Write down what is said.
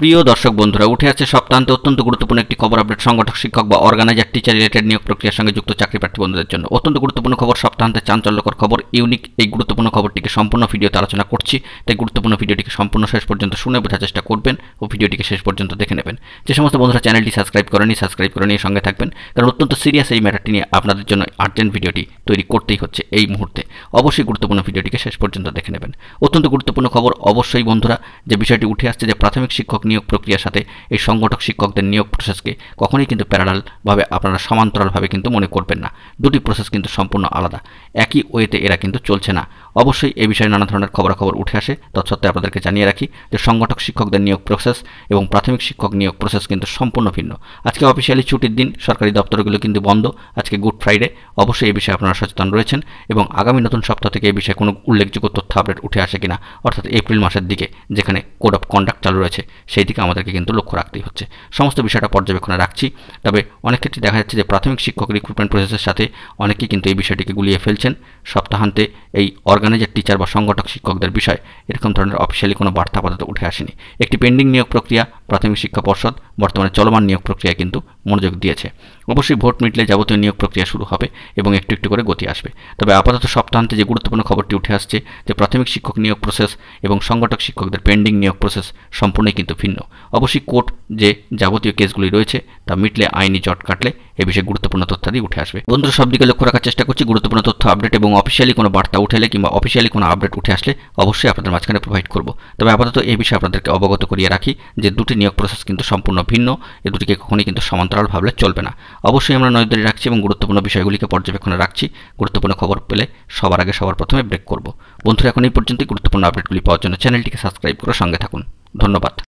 প্রিয় দর্শক বন্ধুরা, উঠে আছে সপ্তাহান্তে অত্যন্ত গুরুত্বপূর্ণ একটি খবর আপডেট সংগঠক শিক্ষক বা অর্গানাইজার টিচার রিলেটেড নিয়োগ প্রক্রিয়ার সঙ্গে যুক্ত চাকরি প্রার্থী বন্ধুদের জন্য অত্যন্ত গুরুত্বপূর্ণ খবর। সপ্তাহান্তে চাঞ্চল্যকর খবর, ইউনিক এই গুরুত্বপূর্ণ খবরটিকে সম্পূর্ণ ভিডিওতে আলোচনা করছি, তাই গুরুত্বপূর্ণ ভিডিওটিকে সম্পূর্ণ শেষ পর্যন্ত শুনে বোঝার চেষ্টা করবেন ও ভিডিওটিকে শেষ পর্যন্ত দেখে নেবেন। যে সমস্ত বন্ধুরা চ্যানেলটি সাবস্ক্রাইব করে নিয়ে সঙ্গে থাকবেন, কারণ অত্যন্ত সিরিয়াস এই ম্যাটারটি নিয়ে আপনাদের জন্য আর্জেন্ট ভিডিওটি তৈরি করতেই হচ্ছে এই মুহূর্তে। অবশ্যই গুরুত্বপূর্ণ ভিডিওটিকে শেষ পর্যন্ত দেখে নেবেন। অত্যন্ত গুরুত্বপূর্ণ খবর অবশ্যই বন্ধুরা, যে বিষয়টি উঠে আসছে যে প্রাথমিক শিক্ষক নিয়োগ প্রক্রিয়ার সাথে এই সংগঠক শিক্ষকদের নিয়োগ প্রসেসকে কখনোই কিন্তু প্যারালালভাবে আপনারা সমান্তরালভাবে কিন্তু মনে করবেন না। দুটি প্রসেস কিন্তু সম্পূর্ণ আলাদা, একই ওয়েতে এরা কিন্তু চলছে না। অবশ্যই এই বিষয়ে নানা ধরনের খবরাখবর উঠে আসে, তৎসত্ত্বে আপনাদেরকে জানিয়ে রাখি যে সংগঠক শিক্ষকদের নিয়োগ প্রসেস এবং প্রাথমিক শিক্ষক নিয়োগ প্রসেস কিন্তু সম্পূর্ণ ভিন্ন। আজকে অফিসিয়ালি ছুটির দিন, সরকারি দপ্তরগুলো কিন্তু বন্ধ, আজকে গুড ফ্রাইডে। অবশ্যই এই বিষয়ে আপনারা সচেতন রয়েছেন এবং আগামী নতুন সপ্তাহ থেকে এই বিষয়ে কোনো উল্লেখযোগ্য তথ্য আপডেট উঠে আসে কিনা, অর্থাৎ এপ্রিল মাসের দিকে যেখানে কোড অফ কন্ডাক্ট চালু রয়েছে, সেই দিকে আমাদেরকে কিন্তু লক্ষ্য রাখতেই হচ্ছে। সমস্ত বিষয়টা পর্যবেক্ষণে রাখছি। তবে অনেক ক্ষেত্রে দেখা যাচ্ছে যে প্রাথমিক শিক্ষক রিক্রুটমেন্ট প্রসেসের সাথে অনেকেই কিন্তু এই বিষয়টিকে গুলিয়ে ফেলছেন। সপ্তাহান্তে এই অর্গানাইজার টিচার বা সংগঠক শিক্ষকদের বিষয় এরকম ধরনের অফিসিয়ালি কোনো বার্তা আপাতত উঠে আসেনি। একটি পেন্ডিং নিয়োগ প্রক্রিয়া প্রাথমিক শিক্ষা পর্ষদ বর্তমানে চলমান নিয়োগ প্রক্রিয়ায় কিন্তু মনোযোগ দিয়েছে। অবশ্যই ভোট মিটলে যাবতীয় নিয়োগ প্রক্রিয়া শুরু হবে এবং একটু একটু করে গতি আসবে। তবে আপাতত সপ্তাহান্তে যে গুরুত্বপূর্ণ খবরটি উঠে আসছে যে প্রাথমিক শিক্ষক নিয়োগ প্রসেস এবং সংগঠক শিক্ষকদের পেন্ডিং নিয়োগ প্রসেস সম্পূর্ণই কিন্তু ভিন্ন। অবশ্যই কোর্ট যে যাবতীয় কেসগুলি রয়েছে তা মিটলে, আইনি জট কাটলে এ বিষয়ে গুরুত্বপূর্ণ তথ্যাদি উঠে আসবে। বন্ধুরা, সব দিকে লক্ষ্য রাখার চেষ্টা করছি। গুরুত্বপূর্ণ তথ্য আপডেট এবং অফিসিয়ালি কোনো বার্তা উঠেলে কিংবা অফিসিয়ালি কোনো আপডেট উঠে আসলে অবশ্যই আপনাদের মাঝখানে প্রোভাইড করব। তবে আপাতত এই বিষয়ে আপনাদেরকে অবগত করিয়ে রাখি যে দুটি নিয়োগ প্রসেস কিন্তু সম্পূর্ণ ভিন্ন, এ দুটিকে কখনোই কিন্তু সমান্তরাল ভাবলে চলবে না। অবশ্যই আমরা নজরদারি রাখছি এবং গুরুত্বপূর্ণ বিষয়গুলিকে পর্যবেক্ষণে রাখছি। গুরুত্বপূর্ণ খবর পেলে সবার আগে সবার প্রথমে ব্রেক করব। বন্ধুরা, এখন এই পর্যন্তই। গুরুত্বপূর্ণ আপডেটগুলি পাওয়ার জন্য চ্যানেলটিকে সাবস্ক্রাইব করে সঙ্গে থাকুন। ধন্যবাদ।